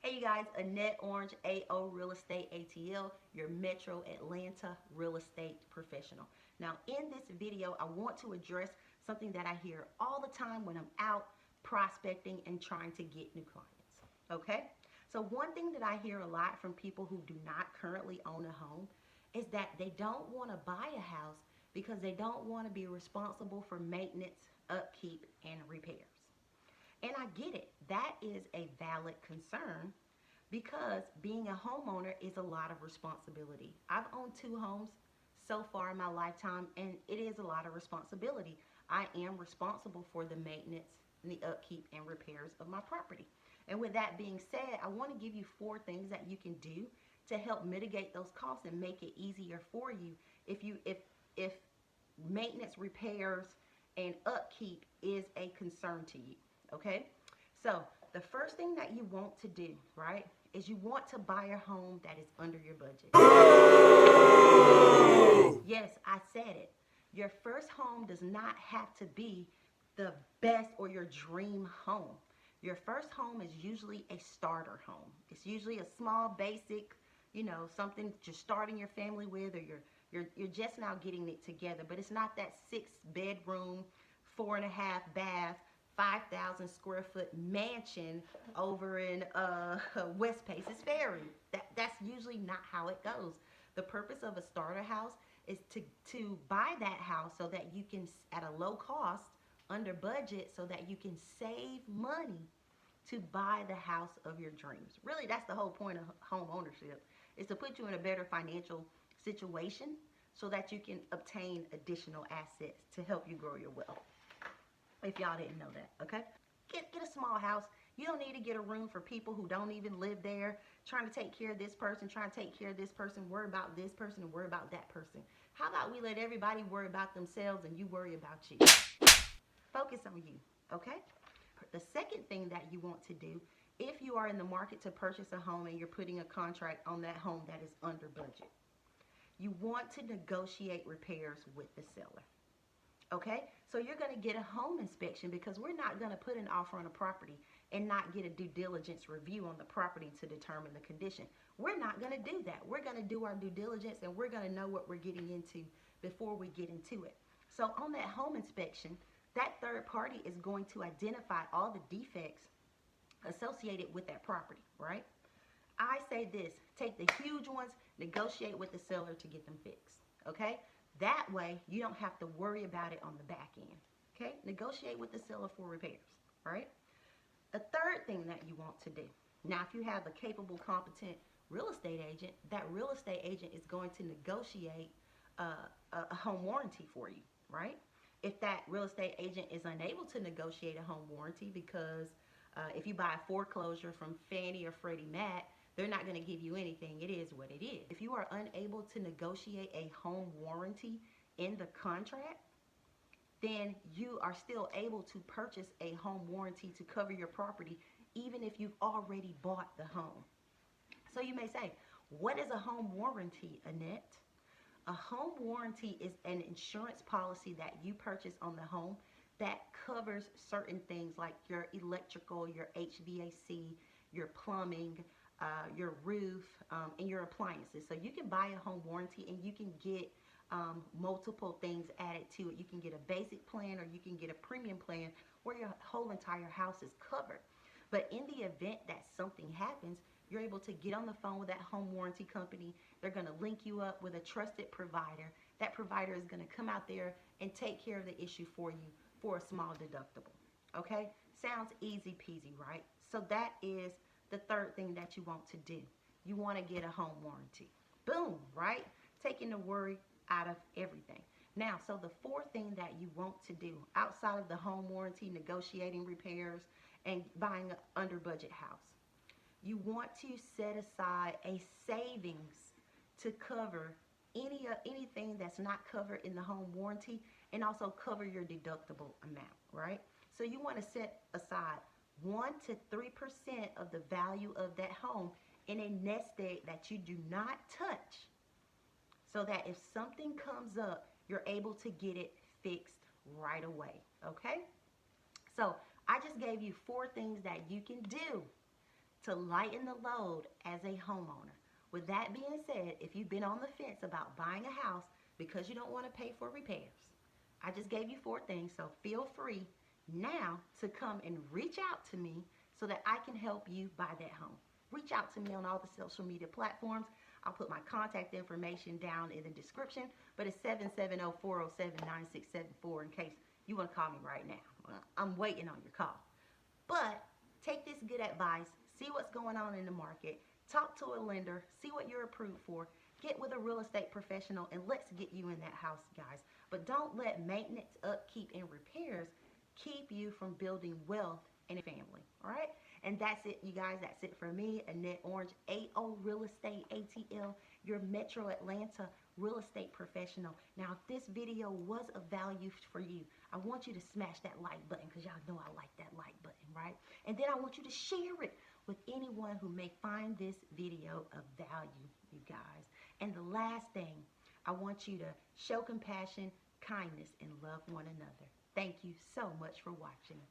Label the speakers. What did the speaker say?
Speaker 1: Hey you guys, Annette Orange, AO Real Estate ATL, your Metro Atlanta real estate professional. Now in this video, I want to address something that I hear all the time when I'm out prospecting and trying to get new clients. Okay? So one thing that I hear a lot from people who do not currently own a home is that they don't want to buy a house because they don't want to be responsible for maintenance, upkeep, and repairs. And I get it. That is a valid concern because being a homeowner is a lot of responsibility. I've owned two homes so far in my lifetime, and it is a lot of responsibility. I am responsible for the maintenance and the upkeep and repairs of my property. And with that being said, I want to give you 4 things that you can do to help mitigate those costs and make it easier for you if maintenance, repairs, and upkeep is a concern to you. Okay? So the first thing that you want to do, right, is you want to buy a home that is under your budget. Yes, I said it. Your first home does not have to be the best or your dream home. Your first home is usually a starter home. It's usually a small, basic, something that you're starting your family with, or you're just now getting it together. But it's not that 6-bedroom, 4.5 bath, 5,000 square foot mansion over in West Paces Ferry. That's usually not how it goes. The purpose of a starter house is to buy that house so that you can, at a low cost, under budget, so that you can save money to buy the house of your dreams. Really, that's the whole point of home ownership, is to put you in a better financial situation so that you can obtain additional assets to help you grow your wealth. If y'all didn't know that, okay? Get a small house. You don't need to get a room for people who don't even live there, trying to take care of this person, trying to take care of this person, worry about this person, and worry about that person. How about we let everybody worry about themselves and you worry about you? Focus on you, okay? The second thing that you want to do, if you are in the market to purchase a home and you're putting a contract on that home that is under budget, you want to negotiate repairs with the seller. Okay, so you're going to get a home inspection, because we're not going to put an offer on a property and not get a due diligence review on the property to determine the condition. We're not going to do that. We're going to do our due diligence, and we're going to know what we're getting into before we get into it. So on that home inspection, that third party is going to identify all the defects associated with that property, right? I say this: take the huge ones, negotiate with the seller to get them fixed, okay? That way, you don't have to worry about it on the back end, okay? Negotiate with the seller for repairs, right? The third thing that you want to do, now if you have a capable, competent real estate agent, that real estate agent is going to negotiate a home warranty for you, right? If that real estate agent is unable to negotiate a home warranty because if you buy a foreclosure from Fannie or Freddie Mac, they're not going to give you anything. It is what it is. If you are unable to negotiate a home warranty in the contract, then you are still able to purchase a home warranty to cover your property, even if you've already bought the home. So you may say, what is a home warranty, Annette? A home warranty is an insurance policy that you purchase on the home that covers certain things like your electrical, your HVAC, your plumbing, your roof, and your appliances. So you can buy a home warranty and you can get multiple things added to it. You can get a basic plan, or you can get a premium plan where your whole entire house is covered. But in the event that something happens, you're able to get on the phone with that home warranty company. They're going to link you up with a trusted provider. That provider is going to come out there and take care of the issue for you for a small deductible. Okay? Sounds easy peasy, right? So that is the third thing that you want to do. You want to get a home warranty. Boom, right? Taking the worry out of everything. Now, so the fourth thing that you want to do outside of the home warranty, negotiating repairs, and buying an under budget house, you want to set aside a savings to cover anything that's not covered in the home warranty, and also cover your deductible amount, right? So you want to set aside 1 to 3% of the value of that home in a nest egg that you do not touch, so that if something comes up, you're able to get it fixed right away, okay? So I just gave you 4 things that you can do to lighten the load as a homeowner. With that being said, if you've been on the fence about buying a house because you don't want to pay for repairs, I just gave you 4 things, so feel free now to come and reach out to me so that I can help you buy that home. Reach out to me on all the social media platforms. I'll put my contact information down in the description, but it's 770-407-9674 in case you want to call me right now. I'm waiting on your call. But take this good advice, see what's going on in the market, talk to a lender, see what you're approved for, get with a real estate professional, and let's get you in that house, guys. But don't let maintenance, upkeep, and repairs keep you from building wealth in a family, all right? And that's it, you guys. That's it for me, Annette Orange, AO Real Estate, ATL, your Metro Atlanta real estate professional. Now, if this video was of value for you, I want you to smash that like button because y'all know I like that like button, right? And then I want you to share it with anyone who may find this video of value, you guys. And the last thing, I want you to show compassion, kindness, and love one another. Thank you so much for watching.